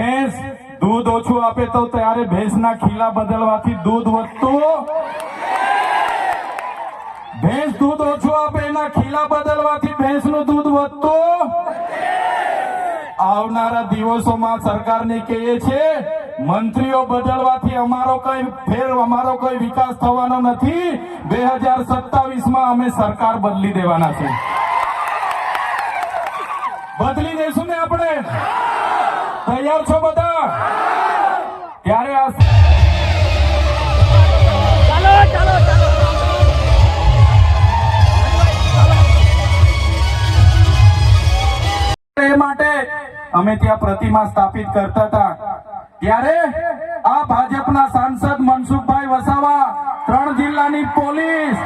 ભેંસ દૂધ ઓછું આપે તો ત્યારે ભેંસના ખીલા બદલવાથી દૂધ વધતું, ભેંસ દૂધ ઓછું આપે એના ખીલા બદલવાથી ભેંસનું દૂધ વધતું. આવનારા દિવસોમાં સરકારને કહીએ છે મંત્રીઓ બદલવાથી અમારો કોઈ વિકાસ થવાનો નથી. 2027માં અમે સરકાર બદલી દેવાના છે. બદલી દઈશું ને આપણે? તૈયાર છો બધા? ત્યારે આ માટે અમે ત્યાં પ્રતિમા સ્થાપિત કરતા હતા. ત્યારે આ ભાજપના સાંસદ મનસુખભાઈ વસાવા, 3 જિલ્લાની પોલીસ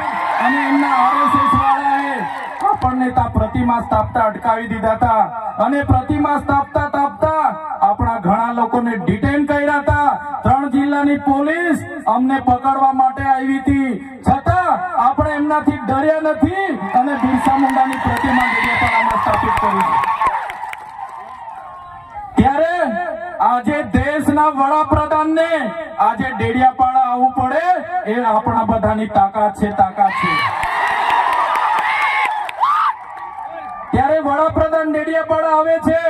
અને એમના RSS વાળાએ આપણને ત્યાં પ્રતિમા સ્થાપતા અટકાવી દીધા હતા. અને પ્રતિમા સ્થાપતા આપણા ઘણા લોકોને ડિટેન કર્યા હતા. 3 જિલ્લાની પોલીસ અમને પકડવા માટે આવી હતી, છતાં આપણે એમનાથી ડર્યા નથી અને બિરસા મુંડાની પ્રતિમા ડેડિયાપાડામાં સ્થાપિત કરી છે. ત્યારે આજે દેશના વડાપ્રધાનને આજે ડેડિયાપાડા આવવું પડે એ આપણા બધાની તાકાત છે. ત્યારે વડાપ્રધાન ડેડિયાપાડા આવે છે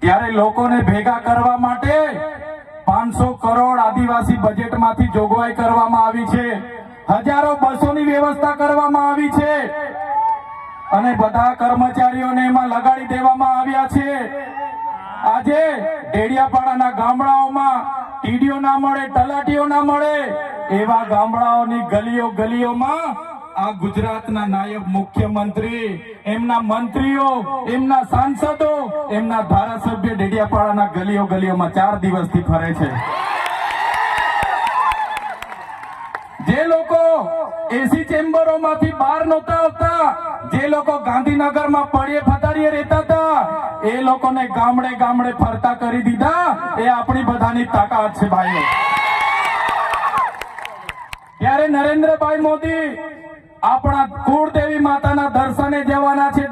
ત્યારે લોકોને ભેગા કરવા માટે 500 કરોડ આદિવાસી બજેટમાંથી જોગવાઈ કરવામાં આવી છે. હજારો બસોની વ્યવસ્થા કરવામાં આવી છે અને બધા કર્મચારીઓને એમાં લગાડી દેવામાં આવ્યા છે. આજે ડેડિયાપાડાના ગામડાઓમાં ટીડીઓ ના મળે, તલાટીઓ ના મળે એવા ગામડાઓની ગલીઓમાં આ ગુજરાતના નાયબ મુખ્યમંત્રી, એમના મંત્રીઓ, એમના સાંસદો, એમના ધારાસભ્ય ડેડિયાપાડાના ગલીઓમાં 4 દિવસથી ફરે છે. જે લોકો એસી ચેમ્બરોમાંથી બહાર નહોતા આવતા, જે લોકો ગાંધીનગરમાં પડે ફતાડીએ રહેતા હતા, એ લોકોને ગામડે ફરતા કરી દીધા. એ આપણી બધાની તાકાત છે ભાઈઓ. ત્યારે નરેન્દ્રભાઈ મોદી આપણા કુળદેવી માતાના દર્શને જવાના છે.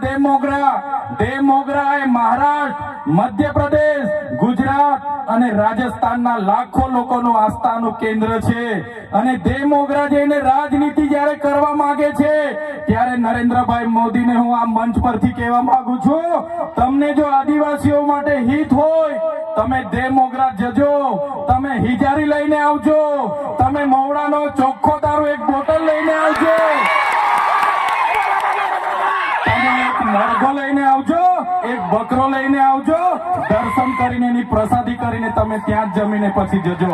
દેવમોગરા એ મહારાષ્ટ્ર, મધ્યપ્રદેશ, ગુજરાત અને રાજસ્થાનના લાખો લોકોનું આસ્થાનું કેન્દ્ર છે. અને દેવમોગરા જઈને રાજનીતિ જ્યારે કરવા માંગે છે ત્યારે નરેન્દ્રભાઈ મોદીને હું આ મંચ પરથી કહેવા માંગુ છું, તમને જો આદિવાસીઓ માટે હિત હોય તમે દેવમોગરા જજો, તમે હિજારી લઈને આવજો, તમે મવડાનો ચોખ્ખો દારૂ 1 બોટલ લઈને આવજો, તમે 1 મરઘો લઈને આવજો, 1 બકરો લઈને આવજો. દર્શન કરીને એની પ્રસાદી કરીને તમે ત્યાં જ જમીને પછી જજો.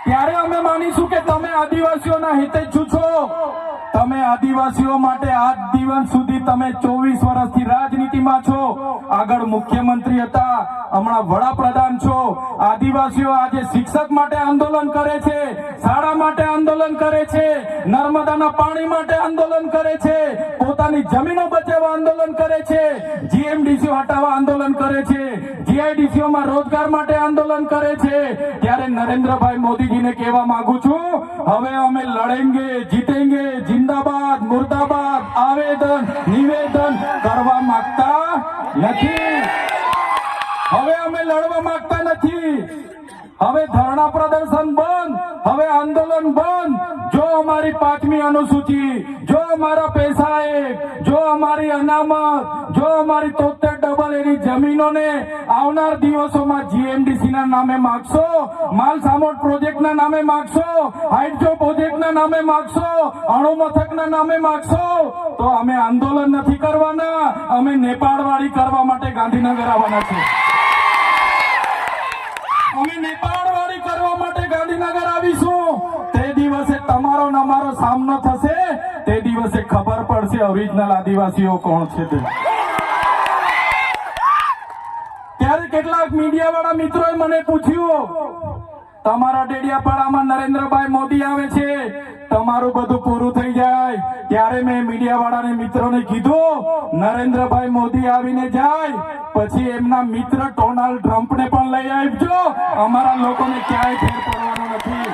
ત્યારે અમે માનીશું કે તમે આદિવાસીઓના હિતેચ્છુ છો. તમે આદિવાસીઓ માટે આજ દિવસ સુધી તમે 24 વર્ષથી રાજનીતિમાં છો. આગળ મુખ્યમંત્રી હતા, હમણાં વડાપ્રધાન છો. આદિવાસીઓ આજે શિક્ષક માટે આંદોલન કરે છે, શાળા માટે આંદોલન કરે છે, નર્મદાના પાણી માટે આંદોલન કરે છે, પોતાની જમીનો બચાવવા આંદોલન કરે છે, જીએમડીસીઓ હટાવવા આંદોલન કરે છે, જીઆઈડીસીઓમાં રોજગાર માટે આંદોલન કરે છે. ત્યારે નરેન્દ્રભાઈ મોદીજીને કહેવા માંગુ છું, હવે અમે લડેંગે, જીતેંગે, જિંદાબાદ, મુર્દાબાદ આવેદન નિવેદન કરવા માંગતા નથી. હવે અમે લડવા માંગતા નથી. હવે ધરણા પ્રદર્શન બંધ, હવે આંદોલન બંધ. જો અમારી 5મી અનુસૂચિ, જો અમારા પૈસા, જો અમારી અનામત, જો અમારી 73 એની જમીનોને આવનાર દિવસોમાં જીએમડીસી ના નામે માગશો, માલસામોટ પ્રોજેક્ટના નામે માગશો, હાઇડ્રો પ્રોજેક્ટના નામે માગશો, અણુ મથકના નામે માગશો, તો અમે આંદોલન નથી કરવાના, અમે નેપાળવાળી કરવા માટે ગાંધીનગર આવવાના છે. અમે નેપાળવાળી કરવા માટે ગાંધીનગર આવીશું. તે દિવસે તમારો ને અમારો સામનો થશે, તે દિવસે ખબર પડશે ઓરિજિનલ આદિવાસીઓ કોણ છે તે. ત્યારે કેટલાક મીડિયા વાળા મિત્રોએ મને પૂછ્યું, તમારા ડેડિયાપાડામાં નરેન્દ્રભાઈ મોદી આવે છે, તમારું બધું પૂરું થઈ જાય. ત્યારે મેં મીડિયા વાળાને મિત્રોને કીધું, નરેન્દ્રભાઈ મોદી આવીને જાય પછી એમના મિત્ર ડોનાલ્ડ ટ્રમ્પને પણ લઈ આવજો. અમારા લોકોને ક્યાંય ફેર પડવાનો નથી.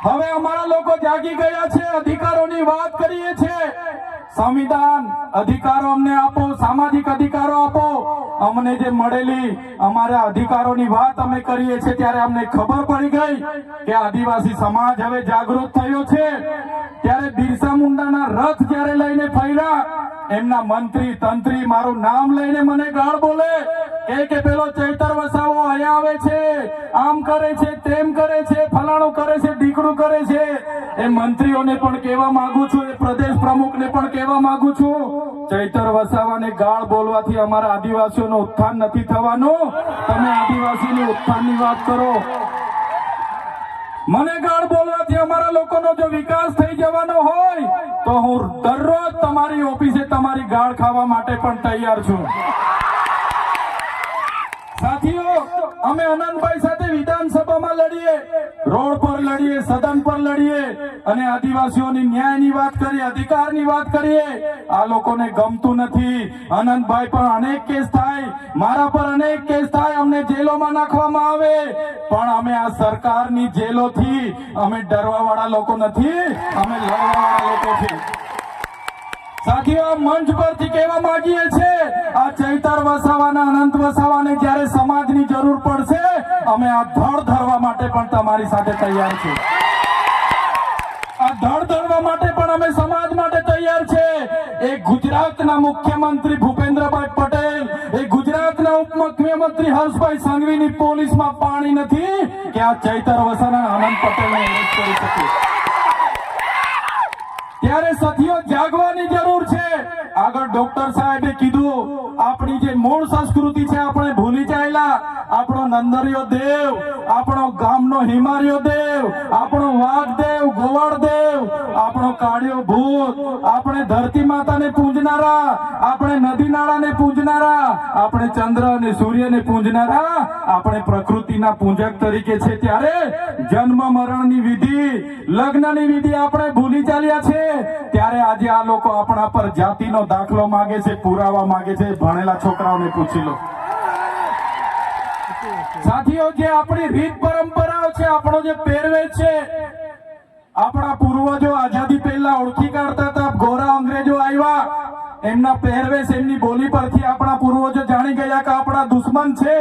હવે અમારા લોકો જાગી ગયા છે, અધિકારોની વાત કરીએ છીએ. સંવિધાન અધિકારો અમને આપો, સામાજિક અધિકારો આપો. અમને જે મળેલી અમારા અધિકારોની વાત અમે કરીએ છીએ ત્યારે અમને ખબર પડી ગઈ કે આદિવાસી સમાજ હવે જાગૃત થયો છે. ત્યારે બિરસા મુંડાના રથ જ્યારે લઈને ફર્યા, એમના મંત્રી તંત્રી મારું નામ લઈને મને ગાળ બોલે કે પેલો ચૈતર વસાવો અહીંયા આવે છે, આમ કરે છે, તેમ કરે છે, ફલાણું કરે છે, ઢીકણું કરે છે. એ મંત્રીઓને પણ કહેવા માંગુ છું, એ પ્રદેશ પ્રમુખને પણ કહેવા માંગુ છું, ચૈતર વસાવાને ગાળ બોલવાથી અમારા આદિવાસીઓનું ઉત્થાન નથી થવાનું. તમે આદિવાસીની ઉત્થાનની વાત કરો. મને ગાળ બોલવાથી અમારા લોકોનો જો વિકાસ થઈ જવાનો હોય તો હું દરરોજ તમારી ઓફિસે તમારી ગાળ ખાવા માટે પણ તૈયાર છું. સાથીઓ, અમે અનંતભાઈ સાથે વિધાનસભામાં લડીએ, રોડ પર લડીએ, સદન પર લડીએ અને આદિવાસીઓની ન્યાયની વાત કરીએ, અધિકારની વાત કરીએ. આ લોકોને ગમતું નથી. અનંતભાઈ પર અનેક કેસ થાય, મારા પર અનેક કેસ થાય, અમને જેલોમાં નાખવામાં આવે, પણ અમે આ સરકારની જેલોથી અમે ડરવા વાળા લોકો નથી, અમે લડવા વાળા લોકો છીએ. સાથીઓ, મંચ પરથી કહેવા માંગીએ છીએ, આ ચૈતર વસાવાના, અનંત વસાવાને જ્યારે સમાજની જરૂર પડશે અમે આ ધડ ધરવા માટે પણ તમારી સાથે તૈયાર છીએ. આ ધડ ધરવા માટે પણ અમે સમાજ માટે તૈયાર છે. એ ગુજરાતના મુખ્યમંત્રી ભૂપેન્દ્રભાઈ પટેલ, એ ગુજરાતના ઉપમુખ્યમંત્રી હર્ષભાઈ સંઘવીની પોલીસમાં પાણી નથી કે આ ચૈતર વસાવાના અનંત પટેલને એરેસ્ટ કરી શકે. ત્યારે સાથીઓ, જાગવાની જરૂર છે. આગળ ડોક્ટર સાહેબે કીધું, આપણી જે મૂળ સંસ્કૃતિ છે આપણે ભૂલી ચાલ્યા. આપણો નંદરિયો દેવ, આપણો ગામનો હિમારિયો દેવ, આપણો વાઘદેવ, ગોવાળદેવ, આપણો કાળિયો ભૂત, આપણે ધરતી માતાને પૂજનારા, આપણે નદી નાળાને પૂજનારા, આપણે ચંદ્ર અને સૂર્યને પૂજનારા, આપણે પ્રકૃતિના પૂજક તરીકે છે. ત્યારે જન્મ મરણની વિધિ, લગ્નની વિધિ આપણે ભૂલી ચાલ્યા છે. ત્યારે આજે આ લોકો આપણા પર જાતિનો દાખલો માંગે છે, પુરાવા માંગે છે. ભણેલા છોકરાઓને પૂછી લો. સાથીઓ, જે આપણી રીત પરંપરાઓ છે, આપણો જે પહેરવેશ છે, આપણા પૂર્વજો આઝાદી પહેલા ઓળખી કાઢતા હતા. ગોરા અંગ્રેજો આવ્યા, એમના પહેરવેશ, એમની બોલી પરથી આપણા પૂર્વજો જાણી ગયા કે આપણા દુશ્મન છે.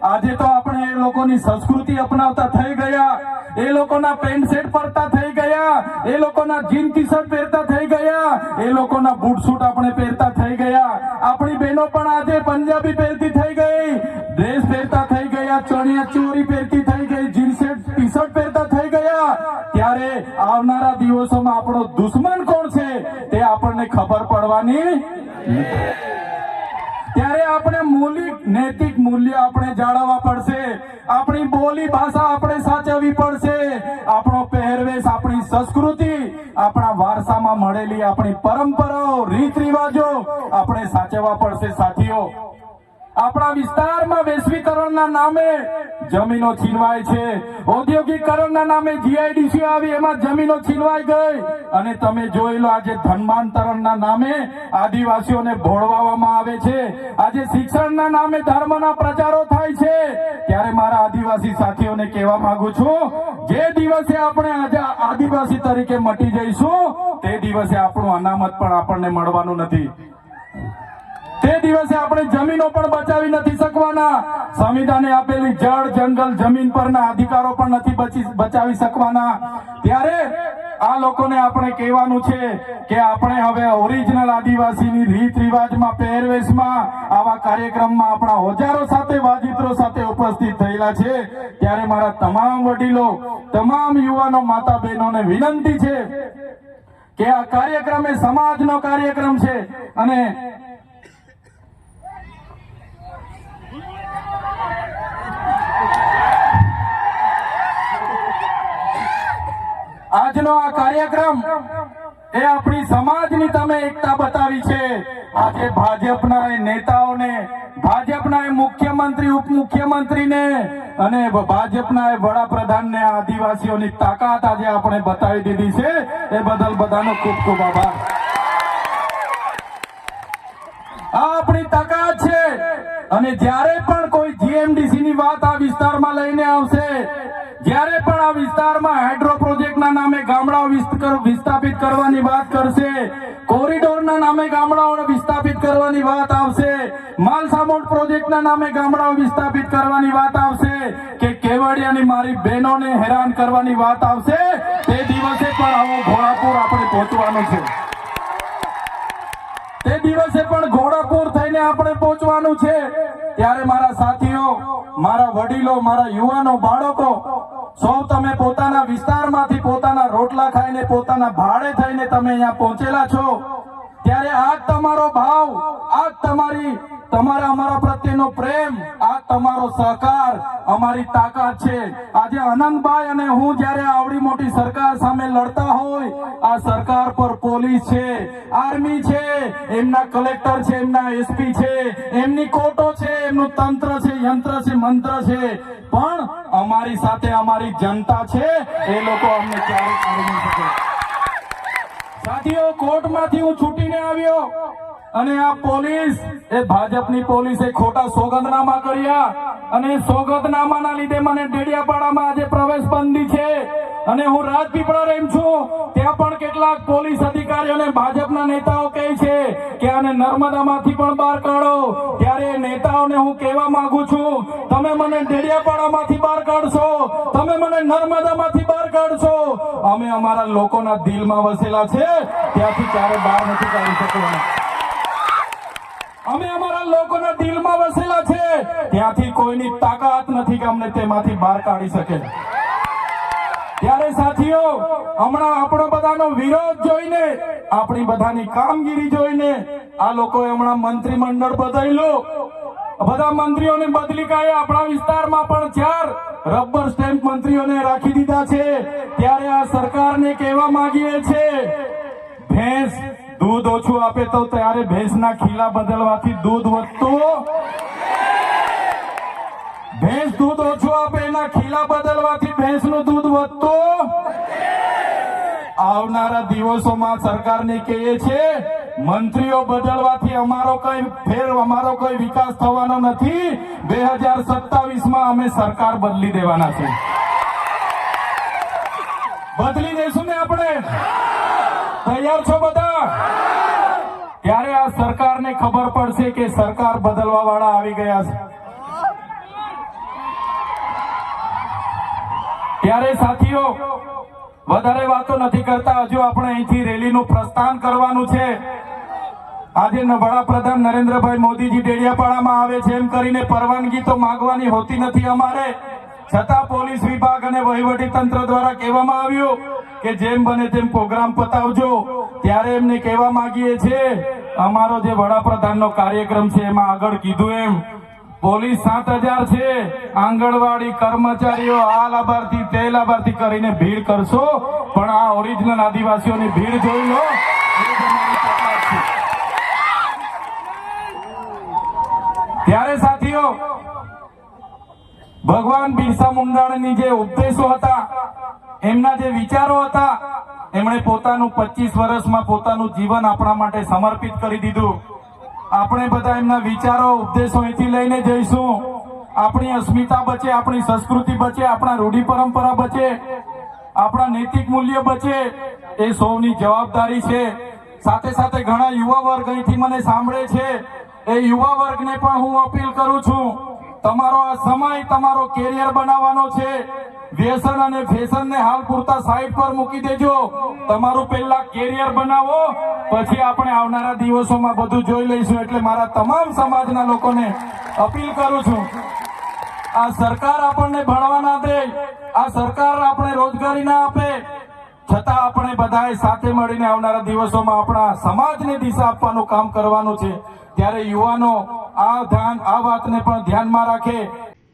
આજે તો આપણે એ લોકોની સંસ્કૃતિ અપનાવતા થઈ ગયા, એ લોકોના પેન્ટ શર્ટ પહેરતા થઈ ગયા, એ લોકોના જીન ટી શર્ટ પહેરતા થઈ ગયા, એ લોકોના બૂટ સૂટ આપણે પહેરતા થઈ ગયા. આપણી બહેનો પણ આજે પંજાબી પહેરતી થઈ ગઈ, ડ્રેસ પહેરતા થઈ ગયા, ચણિયા ચોરી પહેરતી થઈ ગઈ, જીન શર્ટ ટી શર્ટ પહેરતા થઈ ગયા. ત્યારે આવનારા દિવસોમાં આપણો દુશ્મન કોણ છે તે આપણને ખબર પડવાની. ત્યારે આપણે મૌલિક નૈતિક મૂલ્ય આપણે જાળવવા પડશે. આપણી બોલી ભાષા આપણે સાચવવી પડશે. આપણો પહેરવેશ, આપણી સંસ્કૃતિ, આપણા વારસામાં મળેલી આપણી પરંપરાઓ, રીત રિવાજો આપણે સાચવવા પડશે. સાથીઓ, આપણા વિસ્તારમાં વૈશ્વિકરણના નામે જમીનો છીનવાય છે. ઔદ્યોગિકરણના નામે જીઆઈડીસી આવી, એમાં જમીનો છીનવાઈ ગઈ. અને તમે જોઈ લો, આજે ધર્માંતરણના નામે આદિવાસીઓને ભોળવામાં આવે છે. આજે શિક્ષણના નામે ધર્મના પ્રચારો થાય છે. ત્યારે મારા આદિવાસી સાથીઓને કહેવા માંગુ છું, જે દિવસે આપણે આજે આદિવાસી તરીકે મટી જઈશું તે દિવસે આપણું અનામત પણ આપણને મળવાનું નથી. તે દિવસે આપણે જમીનો પણ બચાવી નથી શકવાના. સંવિધાને આપેલી જળ, જંગલ, જમીન પરના અધિકારો પણ નથી બચાવી શકવાના. ત્યારે આ લોકોને આપણે કહેવાનું છે કે આપણે હવે ઓરિજિનલ આદિવાસીની રીત રિવાજમાં, પહેરવેશમાં, આવા કાર્યક્રમમાં આપણા ઓજારો સાથે, વાજિત્રો સાથે ઉપસ્થિત થયેલા છે. ત્યારે મારા તમામ વડીલો, તમામ યુવાનો, માતા બહેનોને વિનંતી છે કે આ કાર્યક્રમ એ સમાજનો કાર્યક્રમ છે અને આજનો આ કાર્યક્રમ એ આપણી સમાજની તમે એકતા બતાવી છે. આજે ભાજપના નેતાઓને, ભાજપના મુખ્યમંત્રી, ઉપમુખ્યમંત્રીને અને ભાજપના વડાપ્રધાનને આદિવાસીઓની તાકાત આજે આપણે બતાવી દીધી છે. એ બદલ બધાનો ખૂબ ખૂબ આભાર. આ આપણી તાકાત છે. અને જ્યારે પણ કોઈ જીએમડીસી ની વાત આ વિસ્તારમાં લઈને આવશે, જ્યારે પણ આ વિસ્તારમાં હાઇડ્રો પ્રોજેક્ટના નામે ગામડાઓ વિસ્થાપિત કરવાની વાત કરશે, કોરિડોરના નામે ગામડાઓને વિસ્થાપિત કરવાની વાત આવશે, માલસામોડ પ્રોજેક્ટના નામે ગામડાઓ વિસ્થાપિત કરવાની વાત આવશે, કે કેવડિયાની મારી બહેનોને હેરાન કરવાની વાત આવશે, તે દિવસે પણ આવો ઘોડાપુર આપણે પહોંચવાનું છે. તે દિવસે પણ ઘોડાપુર થઈને આપણે પહોંચવાનું છે. ત્યારે મારા સાથીઓ, મારા વડીલો, મારા યુવાનો, બાળકો, સૌ તમે પોતાના વિસ્તારમાંથી પોતાના રોટલા ખાઈને પોતાના ભાડે થઈને તમે અહીંયા પહોંચેલા છો. ત્યારે આ તમારો ભાવ, આ તમારા અમારા પ્રત્યેનો પ્રેમ, આ તમારો સહકાર અમારી તાકાત છે. આજે આનંદભાઈ અને હું જ્યારે આવડી મોટી સરકાર સામે લડતા હોય, આ સરકાર પર પોલીસ છે, આર્મી છે, એમના કલેક્ટર છે, એમના એસપી છે, એમની કોર્ટો છે, એમનું તંત્ર છે, યંત્ર છે, મંત્ર છે, પણ અમારી સાથે અમારી જનતા છે. એ લોકો અમને ક્યારેય કરી નહીં શકે. સાથીઓ, કોર્ટમાંથી હું છૂટીને આવ્યો અને આ પોલીસ, એ ભાજપની પોલીસે ખોટા સોગંદનામા કર્યા અને સોગંદનામાના લીધે મને ડેડિયાપાડામાં આજે પ્રવેશ બંધી છે. અને હું રાજપીપળા રેમ છું, ત્યાં પણ કેટલાક પોલીસ અધિકારીઓને ભાજપના નેતાઓ કહે છે કે આને નર્મદામાંથી પણ બહાર કાઢો. ત્યારે એ નેતાઓને હું કહેવા માંગુ છું, તમે મને ડેડિયાપાડામાંથી બહાર કાઢશો, તમે મને નર્મદામાંથી બહાર કાઢશો, અમે અમારા લોકોના દિલમાં વસેલા છે, ત્યાંથી ક્યારે બહાર નથી કાઢી શકવાના. અમે અમારા લોકોના દિલમાં વસેલા છે, ત્યાંથી કોઈની તાકાત નથી કે અમને તેમાંથી બહાર કાઢી શકે. ત્યારે સાથીઓ, હમણાં આપણો બધાનો વિરોધ જોઈને, આપણી બધાની કામગીરી જોઈને આ લોકોએ હમણાં મંત્રીમંડળ બદલ્યું, બધા મંત્રીઓને બદલી કાઢ્યા. આપણા વિસ્તારમાં પણ 4 રબર સ્ટેમ્પ મંત્રીઓને રાખી દીધા છે. ત્યારે આ સરકારને કહેવા માંગીએ છે, ભેંસ દૂધ ઓછું આપે તો ત્યારે ભેંસના ખીલા બદલવાથી દૂધ વધતું, ભેંસ દૂધ ઓછું આપે એના ખીલા બદલવાથી ભેંસનું દૂધ વધતું. આવનારા દિવસોમાં સરકારને કહીએ છે, મંત્રીઓ બદલવાથી અમારો કોઈ વિકાસ થવાનો નથી. 2027માં અમે સરકાર બદલી દેવાના છે. બદલી દઈશું ને આપણે? તૈયાર છો બધા? ત્યારે આ સરકારને ખબર પડશે કે સરકાર બદલવા વાળા આવી ગયા છે. ત્યારે સાથીઓ, વધારે વાતો નથી કરતા, હજુ આપણે અહીંથી રેલીનું પ્રસ્થાન કરવાનું છે. આજે વડાપ્રધાન નરેન્દ્રભાઈ મોદીજી ડેડિયાપાડામાં આવે છે એમ કરીને પરવાનગી તો માંગવાની હોતી નથી અમારે, છતાં પોલીસ વિભાગ અને વહીવટી તંત્ર દ્વારા કહેવામાં આવ્યું કે જેમ બને તેમ પ્રોગ્રામ પતાવજો. ત્યારે એમને કહેવા માંગીએ છીએ, અમારો જે વડાપ્રધાનનો કાર્યક્રમ છે એમાં આગળ કીધું એમ પોલીસ 7000 છે, આંગણવાડી કર્મચારીઓ આ લાભાર્થી તે લાભાર્થી કરીને ભીડ કરશો, પણ આ ઓરિજિનલ આદિવાસીઓની ભીડ જોઈ લો. ત્યારે સાથીઓ, ભગવાન બિરસા મુંડાની જે ઉપદેશો હતા, એમના જે વિચારો હતા, એમણે પોતાનું 25 વર્ષમાં પોતાનું જીવન આપણા માટે સમર્પિત કરી દીધું. આપણે બધા એમના વિચારો, ઉપદેશો અહીંથી લઈને જઈશું. આપણી અસ્મિતા બચે, આપણી સંસ્કૃતિ બચે, આપણા રૂઢિ પરંપરા બચે, આપણા નૈતિક મૂલ્ય બચે, એ સૌની જવાબદારી છે. સાથે સાથે ઘણા યુવા વર્ગ અહીંથી મને સાંભળે છે, એ યુવા વર્ગને પણ હું અપીલ કરું છું, તમારો આ સમય તમારો કેરિયર બનાવવાનો છે. વ્યસન અને ફેશનને હાલ પૂરતા સાઈડ પર મૂકી દેજો. તમારું પહેલા કેરિયર બનાવો, પછી આપણે આવનારા દિવસોમાં બધું જોઈ લઈશું. એટલે મારા તમામ સમાજના લોકોને અપીલ કરું છું, આ સરકાર આપણને ભણવા ના દે, આ સરકાર આપણે રોજગારી ના આપે, છતાં આપણે બધાએ સાથે મળીને આવનારા દિવસોમાં આપણા સમાજને દિશા આપવાનું કામ કરવાનું છે. ત્યારે યુવાનો આ વાતને પણ ધ્યાનમાં રાખે.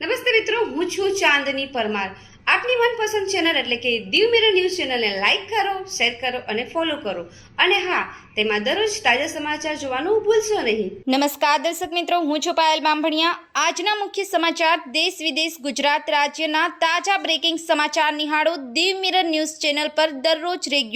નમસ્તે મિત્રો, હું છું ચાંદની પરમાર. આપની મનપસંદ ચેનલ એટલે કે દીવ મિરર ન્યૂઝ ચેનલને લાઈક કરો, શેર કરો અને ફોલો કરો. અને હા, તેમાં દરરોજ તાજા સમાચાર જોવાનું ભૂલશો નહીં. નમસ્કાર દર્શક મિત્રો, હું છું પાયલ બામભણિયા. આજના મુખ્ય સમાચાર, દેશ વિદેશ, ગુજરાત રાજ્યના તાજા બ્રેકિંગ સમાચાર નિહાળો દીવ મિરર ન્યૂઝ ચેનલ પર દરરોજ રેગ્યુલર.